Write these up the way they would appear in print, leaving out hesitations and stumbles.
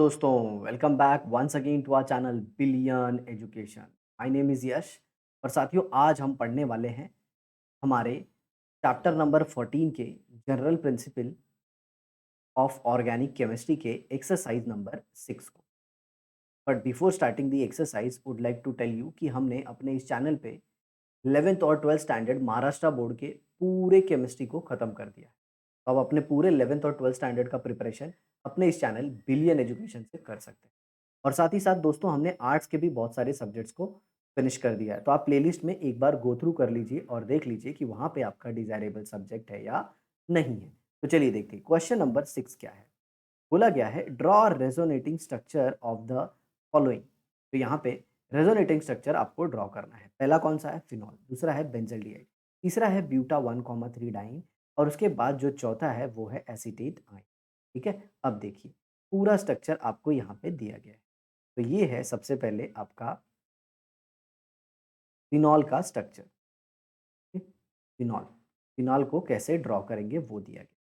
दोस्तों, welcome back once again to our channel billion education. My name is Yash. और साथियों, आज हम पढ़ने वाले हैं हमारे चैप्टर नंबर 14 के general principle of organic chemistry के एक्सरसाइज नंबर 6 को। But before starting the exercise would like to tell you कि हमने अपने इस चैनल पे 11th और 12th स्टैंडर्ड महाराष्ट्र बोर्ड के पूरे केमिस्ट्री को ख़त्म कर दिया है। तो अब अपने पूरे 11th और 12th स्टैंडर्ड का प्रिपरेशन अपने इस चैनल बिलियन एजुकेशन से कर सकते हैं। और साथ ही साथ दोस्तों, हमने आर्ट्स के भी बहुत सारे सब्जेक्ट्स को फिनिश कर दिया है। तो आप प्लेलिस्ट में एक बार गो थ्रू कर लीजिए और देख लीजिए कि वहाँ पे आपका डिज़ायरेबल सब्जेक्ट है या नहीं है। तो चलिए देखते हैं क्वेश्चन नंबर 6 क्या है। बोला गया है draw resonating structure of the following. तो यहाँ पे रेजोनेटिंग स्ट्रक्चर आपको ड्रॉ करना है। पहला कौन सा है? फिनॉल। दूसरा है बेंजल्डिहाइड। तीसरा है ब्यूटा 1,3 डाइन। और उसके बाद जो चौथा है वो है एसीटेट आयन। ठीक है, अब देखिए पूरा स्ट्रक्चर आपको यहाँ पे दिया गया है। तो ये है सबसे पहले आपका फिनॉल का स्ट्रक्चर। फिनॉल फिनॉल को कैसे ड्रॉ करेंगे वो दिया गया।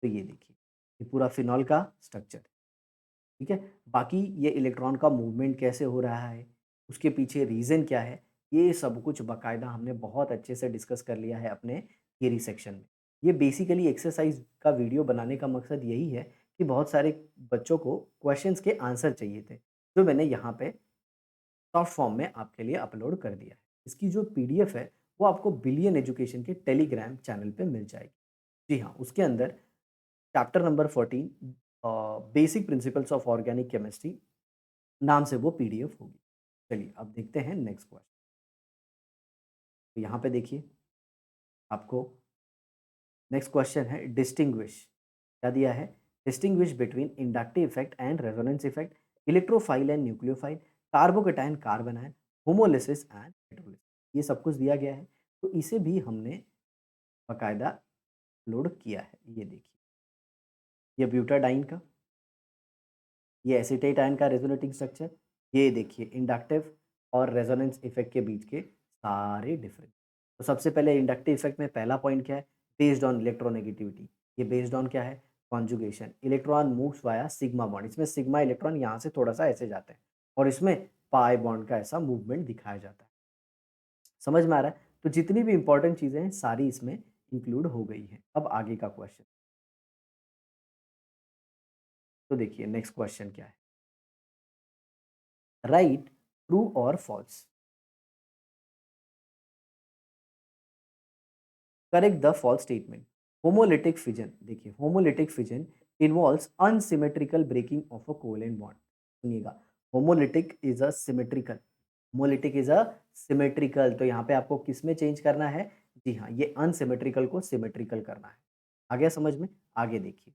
तो ये देखिए, ये पूरा फिनॉल का स्ट्रक्चर। ठीक है, बाकी ये इलेक्ट्रॉन का मूवमेंट कैसे हो रहा है, उसके पीछे रीज़न क्या है, ये सब कुछ बाकायदा हमने बहुत अच्छे से डिस्कस कर लिया है अपने थियरी सेक्शन में। ये बेसिकली एक्सरसाइज का वीडियो बनाने का मकसद यही है कि बहुत सारे बच्चों को क्वेश्चंस के आंसर चाहिए थे, जो मैंने यहाँ पे सॉफ्ट फॉर्म में आपके लिए अपलोड कर दिया है। इसकी जो पीडीएफ है वो आपको बिलियन एजुकेशन के टेलीग्राम चैनल पे मिल जाएगी। जी हाँ, उसके अंदर chapter number 14 basic principles of organic chemistry नाम से वो पीडीएफ होगी। चलिए अब देखते हैं नेक्स्ट क्वेश्चन। तो यहाँ पे देखिए आपको नेक्स्ट क्वेश्चन है डिस्टिंग्विश। क्या दिया है? Distinguish between inductive effect and resonance effect, electrophile and nucleophile, carbocation carbon ion, homolysis and hydrolysis. ये सब कुछ दिया गया है। तो इसे भी हमने बाकायदा लोड किया है। ये देखिए, ये ब्यूटाडाइन का, ये एसीटेट आयन का रेजोनेटिंग स्ट्रक्चर, ये देखिए इंडक्टिव और रेजोनेंस इफेक्ट के बीच के सारे डिफरेंस। तो सबसे पहले इंडक्टिव इफेक्ट में पहला पॉइंट क्या है? Based on electronegativity. ये बेस्ड ऑन क्या है? Conjugation. Electron moves via sigma bond. इसमें सिग्मा इलेक्ट्रॉन यहाँ से थोड़ा सा ऐसे जाते हैं और इसमें पाई बॉन्ड का ऐसा मूवमेंट दिखाया जाता है। समझ में आ रहा है? तो जितनी भी इंपॉर्टेंट चीजें हैं सारी इसमें इंक्लूड हो गई हैं। अब आगे का क्वेश्चन। तो देखिए नेक्स्ट क्वेश्चन क्या है। राइट ट्रू और false. Correct the false statement. Homolytic fission. देखिए homolytic fission involves unsymmetrical breaking of a covalent bond. सुनिएगा, homolytic is a symmetrical. Homolytic is a symmetrical. तो यहाँ पे आपको किस में चेंज करना है? जी हाँ, ये अनसिमेट्रिकल को सिमेट्रिकल करना है। आ गया समझ में? आगे देखिए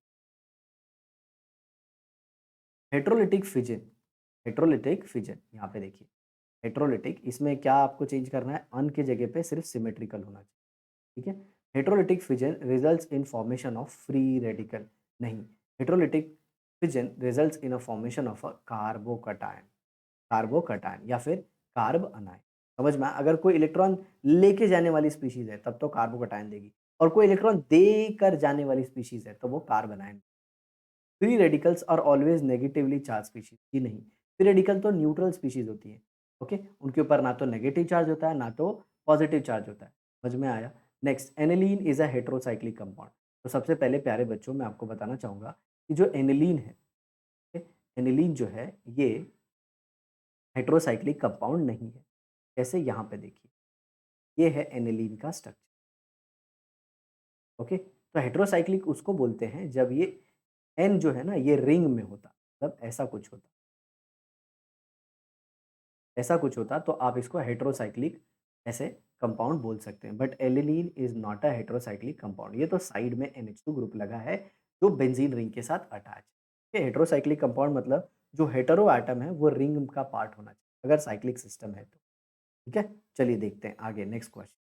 हेट्रोलिटिक फिजन। हेट्रोलिटिक फिजन यहाँ पे देखिए, हेट्रोलिटिक इसमें क्या आपको चेंज करना है? अन के जगह पे सिर्फ सिमेट्रिकल होना चाहिए। ठीक है, heterolytic fission results in formation of free radical. नहीं, heterolytic fission results in a formation of a carbocation. Carbocation या फिर कार्ब अनायन। समझ में अगर कोई इलेक्ट्रॉन लेके जाने वाली स्पीशीज है तब तो कार्बोकटायन देगी, और कोई इलेक्ट्रॉन देकर जाने वाली स्पीशीज है तो वो carbanion. Free radicals are always negatively charge species. जी नहीं, फ्री रेडिकल तो न्यूट्रल स्पीशीज होती है। ओके, उनके ऊपर ना तो नेगेटिव चार्ज होता है ना तो पॉजिटिव चार्ज होता है। समझ में आया? Next, aniline is a heterocyclic compound. तो सबसे पहले प्यारे बच्चों मैं आपको बताना चाहूंगा कि जो एनिलीन है, एनिलीन जो है ये हेट्रोसाइक्लिक कंपाउंड नहीं है। जैसे यहाँ पे देखिए, ये है एनिलीन का स्ट्रक्चर। ओके, तो हेट्रोसाइक्लिक उसको बोलते हैं जब ये एन जो है ना ये रिंग में होता, मतलब ऐसा कुछ होता, ऐसा कुछ होता तो आप इसको हेट्रोसाइक्लिक ऐसे कंपाउंड बोल सकते हैं। But allylene is not a heterocyclic compound. ये तो साइड में NH2 ग्रुप लगा है जो बेंजीन रिंग के साथ अटैच है। हेट्रोसाइक्लिक कंपाउंड मतलब जो हेटेरो एटम है वो रिंग का पार्ट होना चाहिए अगर साइक्लिक सिस्टम है तो। ठीक है, चलिए देखते हैं आगे next question.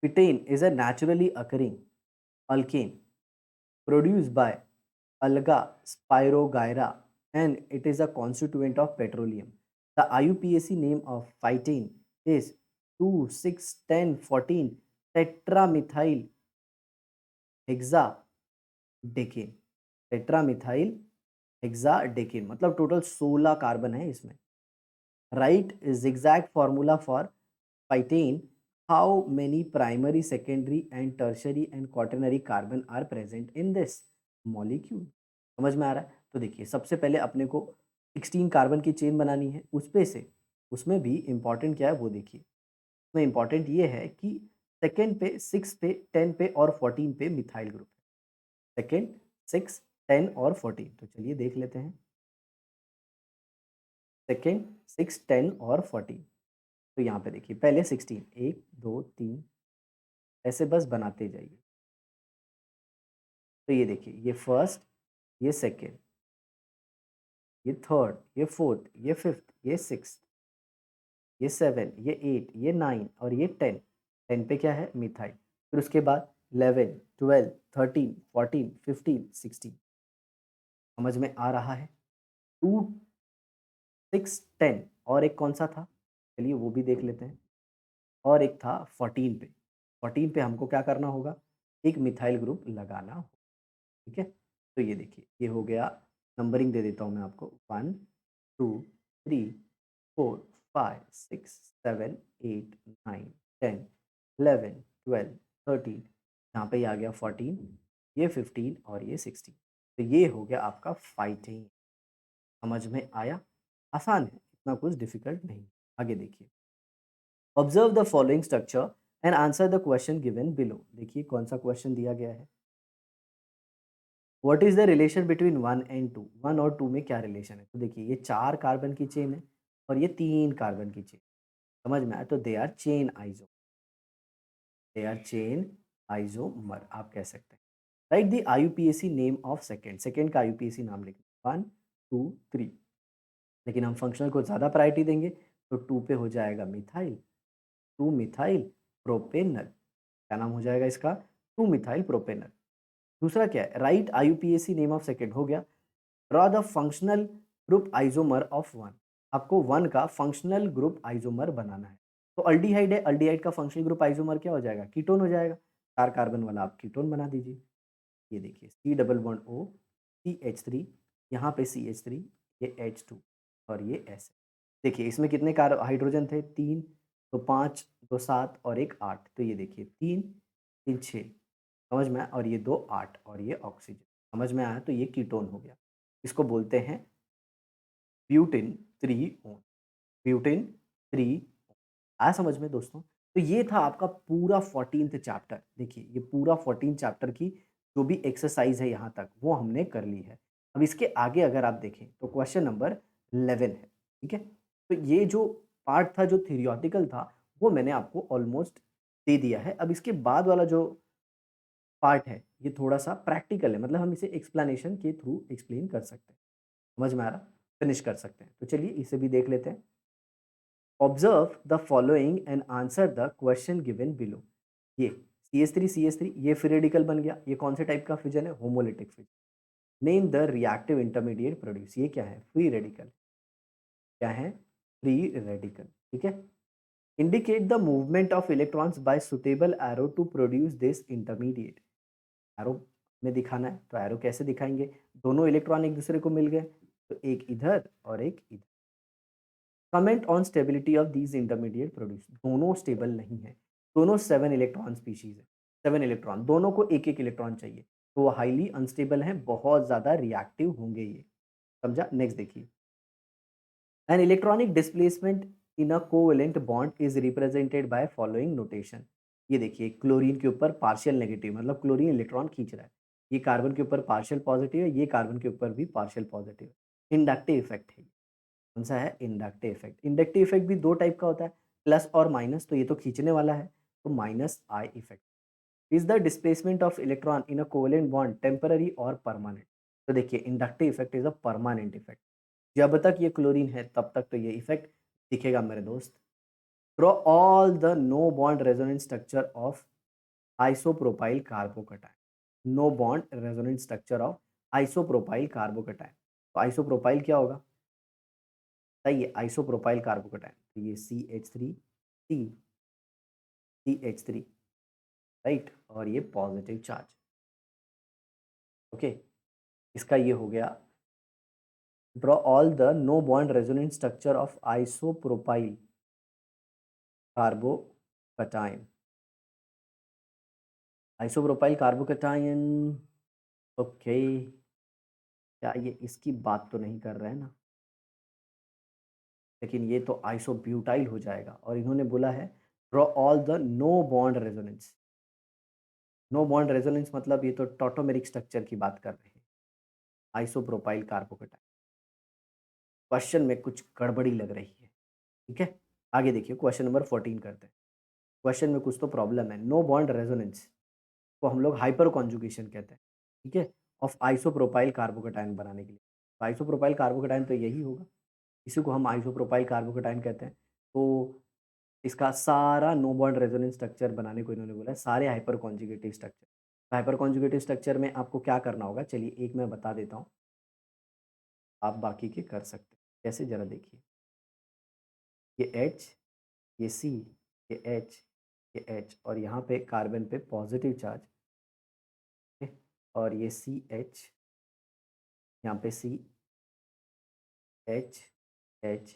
Pristane is a naturally occurring alkane produced by Alga spirogyra, and it is a constituent of petroleum. The IUPAC name of phytane is 2,6,10,14 tetramethyl hexadecane. टेट्रामिथाइल हेक्साडेकिन, मतलब टोटल 16 कार्बन है इसमें। Right zigzag formula for pytane, how many primary, secondary and tertiary and quaternary carbon are present in this molecule? समझ में आ रहा है? तो देखिए सबसे पहले अपने को 16 कार्बन की चेन बनानी है, उस पे से उसमें भी इम्पॉर्टेंट क्या है वो देखिए। उसमें इम्पॉर्टेंट ये है कि सेकेंड पे, 6 पे, 10 पे और 14 पे मिथाइल ग्रुप है। सेकेंड, 6, 10 और 14, तो चलिए देख लेते हैं। सेकेंड, 6, 10 और 14। तो यहाँ पे देखिए पहले 16, 1, 2, 3, ऐसे बस बनाते जाइए। तो ये देखिए, ये फर्स्ट, ये सेकेंड, ये थर्ड, ये फोर्थ, ये फिफ्थ, ये सिक्स्थ, ये 7, ये 8, ये 9 और ये 10। 10 पे क्या है? मिथाइल। फिर उसके बाद 11, 12, 13, 14, 15, 16। समझ में आ रहा है? 2, 6, 10 और एक कौन सा था? चलिए वो भी देख लेते हैं। और एक था 14 पे। 14 पे हमको क्या करना होगा? एक मिथाइल ग्रुप लगाना होगा। ठीक है? तो ये देखिए, ये हो गया। नंबरिंग दे देता हूँ मैं आपको। 1, 2, 3, 4, 5, 6, 7, 8, 9, 10, 11, 12, 13। यहाँ पे ये आ गया 14, ये 15 और ये 16। तो ये हो गया आपका फाइटीन। समझ में आया? आसान है, इतना कुछ डिफिकल्ट नहीं। आगे देखिए। Observe the following structure and answer the question given below. देखिए कौन सा क्वेश्चन दिया गया है। What is the relation between 1 and 2? 1 और 2 में क्या रिलेशन है? तो देखिए ये 4 कार्बन की चेन है और ये 3 कार्बन की चेन। समझ में आया? तो दे आर चेन आइजो, दे आर चेन आइजोमर आप कह सकते हैं। Right the IUPAC name of second. Second का आईयूपीएसी नाम लिखना। 1, 2, 3। लेकिन हम फंक्शनल को ज़्यादा प्रायोरिटी देंगे, तो 2 पे हो जाएगा मिथाइल, 2 मिथाइल प्रोपेनल। क्या नाम हो जाएगा इसका? 2 मिथाइल प्रोपेनल। दूसरा क्या है? Right IUPAC name of second हो गया। Draw the functional group isomer of 1। आपको 1 का फंक्शनल ग्रुप आइसोमर बनाना है। तो अल्डिहाइड है, अल्डिहाइड का फंक्शनल ग्रुप आइसोमर क्या हो जाएगा? कीटोन हो जाएगा। 4 कार्बन वाला आप कीटोन बना दीजिए। ये देखिए, C double bond O, CH3, यहाँ पे CH3, ये H2 और ये S। देखिए इसमें कितने कार हाइड्रोजन थे? 3, तो 5, 2 7 और 1 8। तो ये देखिए 3, 3 6। समझ में आया? और ये 2 8 और ये ऑक्सीजन। समझ में आया? तो ये कीटोन हो गया। इसको बोलते हैं ब्यूटेन 3 ओन। ब्यूटेन 3। आया समझ में दोस्तों? तो ये था आपका पूरा 14th चैप्टर। देखिए ये पूरा 14 चैप्टर की जो भी एक्सरसाइज है यहाँ तक वो हमने कर ली है। अब इसके आगे अगर आप देखें तो क्वेश्चन नंबर 11 है। ठीक है? तो ये जो पार्ट था जो थियोरेटिकल था वो मैंने आपको ऑलमोस्ट दे दिया है। अब इसके बाद वाला जो पार्ट है ये थोड़ा-सा प्रैक्टिकल है, मतलब हम इसे एक्सप्लेनेशन के थ्रू एक्सप्लेन कर सकते हैं। समझ में आ रहा? फिनिश कर सकते हैं। तो चलिए इसे भी देख लेते हैं। Observe the following and answer the question given below. ये CH3 ये फ्री रेडिकल बन गया। ये कौन से टाइप का फिजन है? Homolytic fission. Name the reactive intermediate produce. ये क्या है? Free radical. क्या है? Free radical. ठीक है? Indicate the movement of electrons by suitable arrow to produce this intermediate. Arrow में दिखाना है, तो एरो कैसे दिखाएंगे? दोनों इलेक्ट्रॉन एक दूसरे को मिल गए, तो एक इधर और एक इधर। Comment on stability of these intermediate produce. दोनों स्टेबल नहीं है, दोनों 7 इलेक्ट्रॉन स्पीशीज है। 7 इलेक्ट्रॉन, दोनों को एक एक इलेक्ट्रॉन चाहिए, तो वो हाईली अनस्टेबल है, बहुत ज़्यादा रिएक्टिव होंगे ये। समझा? नेक्स्ट देखिए। An electronic displacement in a covalent bond is represented by following notation. ये देखिए क्लोरीन के ऊपर पार्शियल नेगेटिव, मतलब क्लोरीन इलेक्ट्रॉन खींच रहा है। ये कार्बन के ऊपर पार्शियल पॉजिटिव है, ये कार्बन के ऊपर भी पार्शियल पॉजिटिव है। इंडक्टिव इफेक्ट है। कौन सा है? Inductive effect. इंडक्टिव इफेक्ट भी 2 टाइप का होता है, प्लस और माइनस। तो ये तो खींचने वाला है, तो minus I effect. Is the displacement of electron in a covalent bond temporary और परमानेंट? तो देखिए inductive effect is a permanent effect. जब तक ये क्लोरीन है तब तक तो ये इफेक्ट दिखेगा मेरे दोस्त। Draw all the no bond resonance structure of isopropyl carbocation. No bond resonance structure of isopropyl carbocation. तो आइसोप्रोपाइल क्या होगा? सही है, आइसोप्रोपाइल कार्बोकटायन। तो ये CH3 राइट, और ये पॉजिटिव चार्ज। ओके, इसका ये हो गया, draw all the no bond resonant structure of isopropyl carbocation. Isopropyl carbocation, okay, क्या ये इसकी बात तो नहीं कर रहे हैं ना? लेकिन ये तो आइसोब्यूटाइल हो जाएगा, और इन्होंने बोला है draw all the no bond resonance. No bond resonance मतलब ये तो टॉटोमेरिक स्ट्रक्चर की बात कर रहे हैं, आइसोप्रोपाइल कार्बोकटायन। क्वेश्चन में कुछ गड़बड़ी लग रही है, ठीक है। आगे देखिए, क्वेश्चन नंबर 14 करते हैं। क्वेश्चन में कुछ तो प्रॉब्लम है। नो बॉन्ड रेजोनेंस को हम लोग हाइपर कॉन्जुगेशन कहते हैं, ठीक है, ऑफ आइसोप्रोपाइल कार्बोकटायन बनाने के लिए। तो आइसोप्रोपाइल कार्बोकटायन तो यही होगा, इसी को हम आइसोप्रोपाइल कार्बोकटायन कहते हैं। तो इसका सारा नो बॉन्ड रेजोनेंस स्ट्रक्चर बनाने को इन्होंने बोला है, सारे hyper conjugative structure. Hyper conjugative structure में आपको क्या करना होगा, चलिए एक मैं बता देता हूँ, आप बाकी के कर सकते हैं। कैसे, ज़रा देखिए, ये H, ये C, ये H, ये H, और यहाँ पे कार्बन पे पॉजिटिव चार्ज, ठीक है, और ये CH, यहाँ पे CH, H,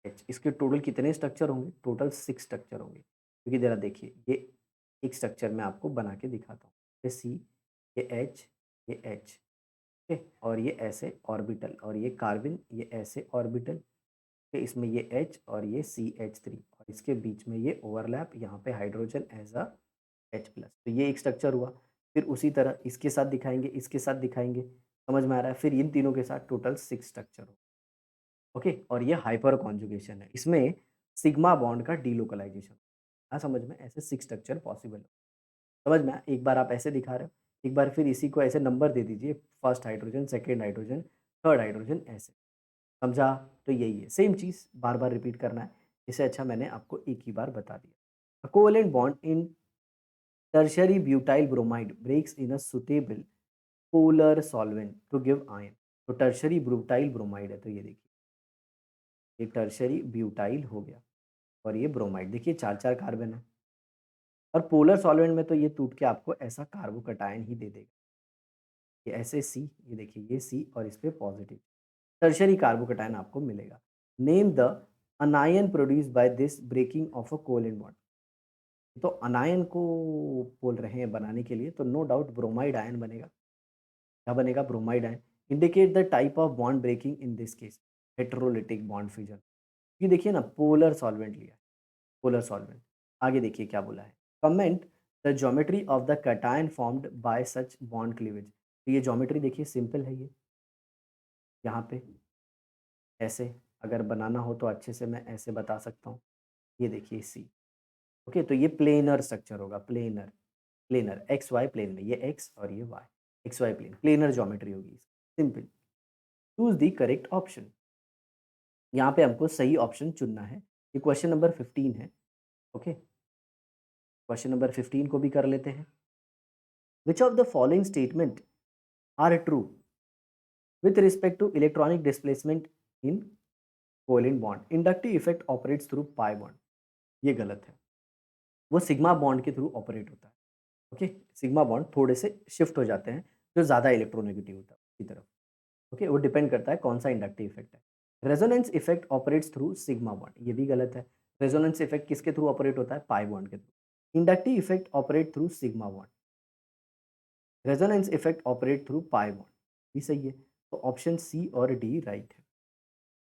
H, इसके टोटल कितने स्ट्रक्चर होंगे? टोटल 6 स्ट्रक्चर होंगे। क्योंकि ज़रा देखिए, ये एक स्ट्रक्चर मैं आपको बना के दिखाता हूँ। ये C, ये H, ये H, ठीक है, और ये ऐसे ऑर्बिटल, और ये कार्बन, ये ऐसे ऑर्बिटल, ठीक है, इसमें ये H और ये CH3, और इसके बीच में ये ओवरलैप, यहाँ पे हाइड्रोजन एज अ H+। तो ये एक स्ट्रक्चर हुआ। फिर उसी तरह इसके साथ दिखाएंगे, इसके साथ दिखाएंगे, समझ में आ रहा है? फिर इन तीनों के साथ टोटल 6 स्ट्रक्चर हो, ओके। और ये हाइपर कॉन्जुगेशन है, इसमें सिग्मा बॉन्ड का डीलोकलाइजेशन। हाँ, समझ में? ऐसे 6 स्ट्रक्चर पॉसिबल है। समझ में आया? एक बार आप ऐसे दिखा रहे हो, एक बार फिर इसी को ऐसे नंबर दे दीजिए, first hydrogen, second hydrogen, third hydrogen, ऐसे। समझा? तो यही है, सेम चीज़ बार-बार रिपीट करना है। इससे अच्छा मैंने आपको एक ही बार बता दिया। A covalent bond in tertiary butyl bromide breaks in a suitable polar solvent to give ion. तो टर्शियरी ब्यूटाइल ब्रोमाइड है, तो ये देखिए, ये टर्शियरी ब्यूटाइल हो गया, और ये ब्रोमाइड, देखिए 4-4 कार्बन है, और पोलर सॉल्वेंट में तो ये टूट के आपको ऐसा कार्बोकटायन ही दे देगा। ये ऐसे C, ये देखिए ये C, और इस पे पॉजिटिव टर्शियरी कार्बोकटायन आपको मिलेगा। Name the anion produced by this breaking of a covalent bond. तो अनायन को बोल रहे हैं बनाने के लिए, तो नो डाउट ब्रोमाइड आयन बनेगा। क्या बनेगा? Bromide ion. Indicate the type of bond breaking in this case, heterolytic bond fusion. ये देखिए ना, पोलर सॉल्वेंट लिया है, पोलर सॉल्वेंट। आगे देखिए क्या बोला है, comment the geometry of the cation formed by such bond cleavage. तो ये ज्योमेट्री देखिए सिंपल है, ये यहाँ पे ऐसे अगर बनाना हो तो अच्छे से मैं ऐसे बता सकता हूँ। ये देखिए C, ओके, तो ये प्लेनर स्ट्रक्चर होगा, planar, planar X Y plane में, ये एक्स और ये Y, X Y plane, planar geometry होगी, simple. Choose the correct option. यहाँ पे हमको सही ऑप्शन चुनना है। ये क्वेश्चन नंबर 15 है, ओके। क्वेश्चन नंबर 15 को भी कर लेते हैं। Which of the following statement are true with respect to electronic displacement in covalent bond? Inductive effect operates through pi bond, ये गलत है, वो सिग्मा बॉन्ड के थ्रू ऑपरेट होता है, ओके। सिग्मा बॉन्ड थोड़े से शिफ्ट हो जाते हैं जो ज़्यादा इलेक्ट्रोनेगेटिव होता है की तरफ, ओके। वो डिपेंड करता है कौन सा इंडक्टिव इफेक्ट है। Resonance effect operates through sigma bond, ये भी गलत है। रेजोनेंस इफेक्ट किसके थ्रू ऑपरेट होता है? पाई बॉन्ड के through. Inductive effect operate through sigma bond, resonance effect operate through pi bond, भी सही है। तो ऑप्शन सी और डी राइट है।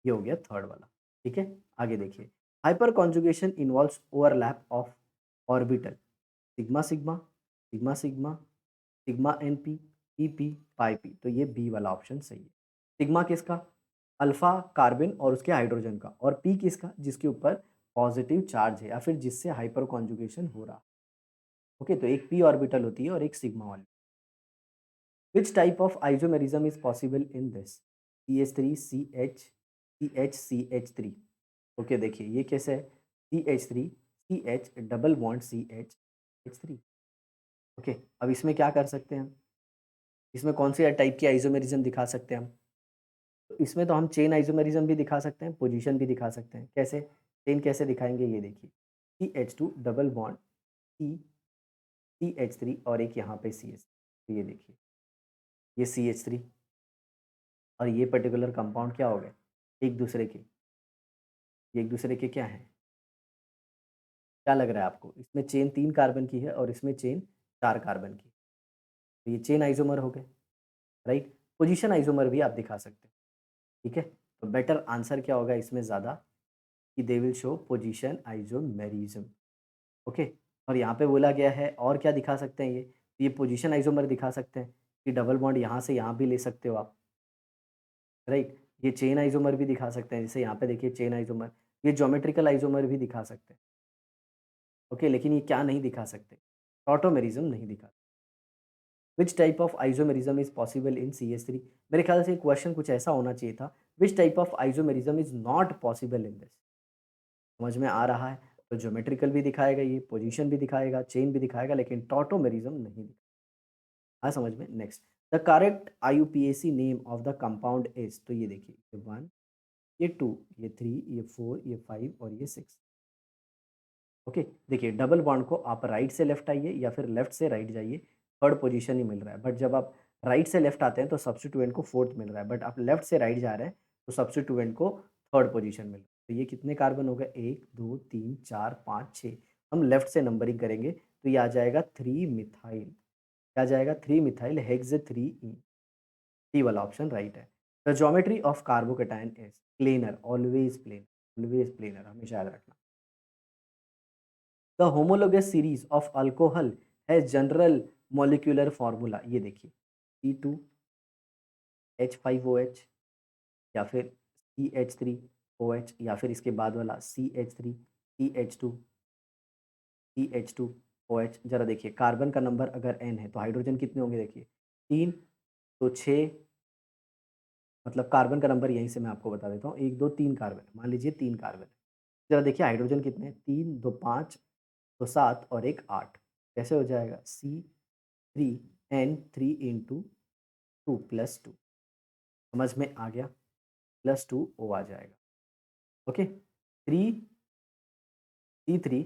ये हो गया थर्ड वाला, ठीक है। आगे देखिए, hyperconjugation involves overlap of orbital sigma sigma, sigma sigma, sigma n p, p p, pi p. तो ये बी वाला ऑप्शन सही है। सिग्मा किसका? अल्फा कार्बन और उसके हाइड्रोजन का, और पी किसका? जिसके ऊपर पॉजिटिव चार्ज है या फिर जिससे हाइपर कॉन्जुगेशन हो रहा, ओके। तो एक पी ऑर्बिटल होती है और एक सिग्मा वाली। Which type of isomerism is possible in this? C H three C H, C H C H three, okay. देखिए ये कैसे है, C H three C H double bond C H H three, okay. अब इसमें क्या कर सकते हैं हम, इसमें कौन से टाइप की आइसोमेरिज्म दिखा सकते हैं हम? तो इसमें तो हम चेन आइसोमेरिज्म भी दिखा सकते हैं, पोजीशन भी दिखा सकते हैं। कैसे? चेन कैसे दिखाएंगे, ये देखिए, C H two double bond C, C H three, और एक यहाँ पे सी एच, ये देखिए, ये सी एच थ्री, और ये पर्टिकुलर कंपाउंड क्या हो गए? एक दूसरे के, ये एक दूसरे के क्या हैं? क्या लग रहा है आपको? इसमें चेन 3 कार्बन की है और इसमें चेन 4 कार्बन की। तो ये चेन आइसोमर हो गए, राइट? पोजीशन आइसोमर भी आप दिखा सकते हैं, ठीक है? तो बेटर आंसर क्या होगा इसमें ज़्यादा कि they will show position isomerism, okay? और यहाँ पे बोला गया है और क्या दिखा सकते हैं ये? ये पोजीशन आइसोमर दिखा सकते हैं कि डबल बॉन्ड यहाँ से यहाँ भी ले सकते हो आप, राइट? ये चेन आइसोमर भी दिखा सकते हैं, जैसे यहाँ पे देखिए चेन आइसोमर, ये ज्योमेट्रिकल आइसोमर भी दिखा सकते हैं, ओके? लेकिन ये क्या नहीं दिखा सकते? टॉटोमेरिज्म नहीं दिखा। विच type of isomerism is possible in CH3? मेरे ख्याल से क्वेश्चन कुछ ऐसा होना चाहिए था, विच type of isomerism is not possible in this? समझ में आ रहा है? तो ज्योमेट्रिकल भी दिखाएगा, ये पोजीशन भी दिखाएगा, चेन भी दिखाएगा, लेकिन टॉटोमेरिज्म नहीं दिखाएगा। हाँ समझ में? Next, the correct IUPAC name of the compound is, तो ये देखिए, ये 1, ये 2, ये 3, ये 4, ये 5 और ये 6, ओके? देखिए डबल बॉन्ड को आप राइट से लेफ्ट आइए या फिर लेफ्ट से राइट जाइए, थर्ड पोजीशन ही मिल रहा है, बट जब आप राइट से लेफ्ट आते हैं तो सब्स्टिट्यूएंट को फोर्थ मिल रहा है, बट आप लेफ्ट से राइट जा रहे हैं तो सब्स्टिट्यूएंट को थर्ड पोजीशन मिल रहा है। तो ये कितने कार्बन हो गए? 1 2 3 4 5 6। हम लेफ्ट से नंबरिंग करेंगे तो ये आ जाएगा 3 मिथाइल, क्या आ जाएगा? 3 मिथाइल हेक्स 3 ई, डी वाला ऑप्शन राइट है। The geometry of carbocation is planar, always planar, हमेशा याद रखना। The homologous series of alcohol has general molecular formula, ये देखिए, C2H5OH या फिर CH3OH या फिर इसके बाद वाला CH3 CH2 CH2OH। जरा देखिए कार्बन का नंबर अगर n है तो हाइड्रोजन कितने होंगे? देखिए 3, तो 6, मतलब कार्बन का नंबर यहीं से मैं आपको बता देता हूँ, 1 2 3 कार्बन है, मान लीजिए 3 कार्बन है। जरा देखिए हाइड्रोजन कितने हैं? 3 2 5, तो 7 और 1 8, कैसे हो जाएगा? C3N3 इंटू 2 प्लस 2, समझ में आ गया? प्लस 2 O आ जाएगा, ओके? 3 C3,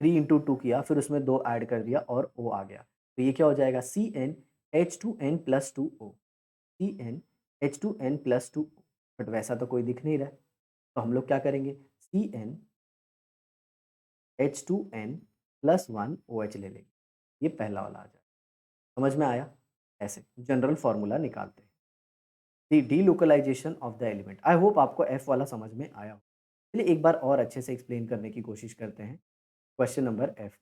3 इंटू 2 किया, फिर उसमें 2 ऐड कर दिया और O आ गया, तो ये क्या हो जाएगा? CnH2n plus 2O, CnH2n plus 2O। But वैसा तो कोई दिख नहीं रहा है, तो हम लोग क्या करेंगे? CnH2n प्लस 1 OH ले लेंगे, ये पहला वाला आ जाएगा। समझ में आया? ऐसे जनरल फॉर्मूला निकालते हैं। The delocalisation of the element, I hope आपको एफ वाला समझ में आया हो। चलिए एक बार और अच्छे से एक्सप्लेन करने की कोशिश करते हैं question number F.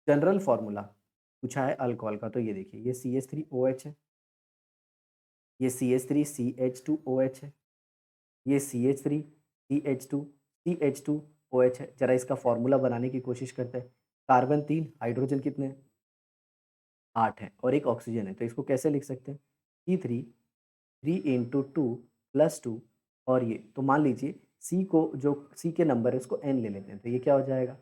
General formula पूछा है अल्कोहल का, तो ये देखिए, ये CH3OH है, ये CH3CH2OH है, ये CH3CH2CH2OH है। जरा इसका फॉर्मूला बनाने की कोशिश करते हैं। कार्बन 3, हाइड्रोजन कितने हैं? 8 है और एक ऑक्सीजन है, तो इसको कैसे लिख सकते हैं? C3 इंटू 2 प्लस 2, और ये तो मान लीजिए सी को, जो सी के नंबर है उसको n ले लेते हैं, तो ये क्या हो जाएगा?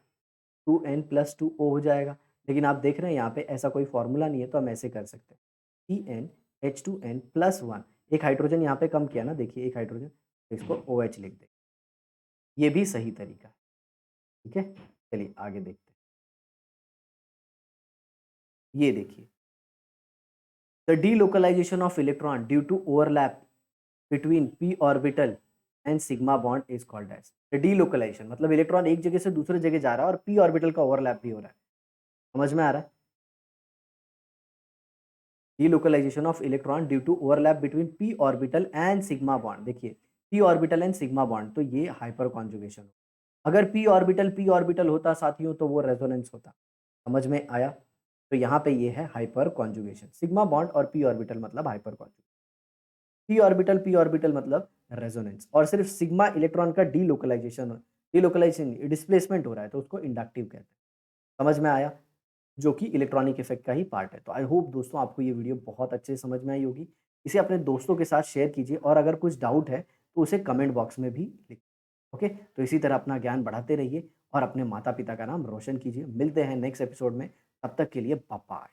2n प्लस 2O हो जाएगा। लेकिन आप देख रहे हैं यहाँ पे ऐसा कोई फॉर्मूला नहीं है, तो हम ऐसे कर सकते हैं, CnH2n प्लस 1, एक हाइड्रोजन यहाँ पे कम किया ना, देखिए एक हाइड्रोजन, तो इसको OH लिख दें, ये भी सही तरीका है, ठीक है? चलिए आगे देखते हैं। ये देखिए, the delocalization of electron due to overlap between p orbital and sigma bond is called as. Delocalization मतलब इलेक्ट्रॉन एक जगह से दूसरे जगह जा रहा है और p ऑर्बिटल का ओवरलैप भी हो रहा है, समझ में आ रहा है? Delocalization of electron due to overlap between p orbital and sigma bond, देखिए p orbital and sigma bond, तो ये हाइपर कॉन्जुगेशन। अगर p ऑर्बिटल होता साथियों तो वो रेजोनेंस होता, समझ में आया? तो यहाँ पे ये है हाइपर कॉन्जुगेशन, सिग्मा बॉन्ड और p ऑर्बिटल मतलब हाइपर कॉन्जुगेशन, p ऑर्बिटल मतलब रेजोनेंस, और सिर्फ सिग्मा इलेक्ट्रॉन का डीलोकलाइजेशन डिस्प्लेसमेंट हो रहा है, तो उसको इंडक्टिव कहते हैं, समझ में आया? जो कि इलेक्ट्रॉनिक इफेक्ट का ही पार्ट है। तो आई होप दोस्तों आपको ये वीडियो बहुत अच्छे से समझ में आई होगी। इसे अपने दोस्तों के साथ शेयर कीजिए और अगर कुछ डाउट है तो उसे कमेंट बॉक्स में भी लिखिए। ओके, तो इसी तरह अपना ज्ञान बढ़ाते रहिए और अपने माता पिता का नाम रोशन कीजिए। मिलते हैं नेक्स्ट एपिसोड में, तब तक के लिए बाय बाय।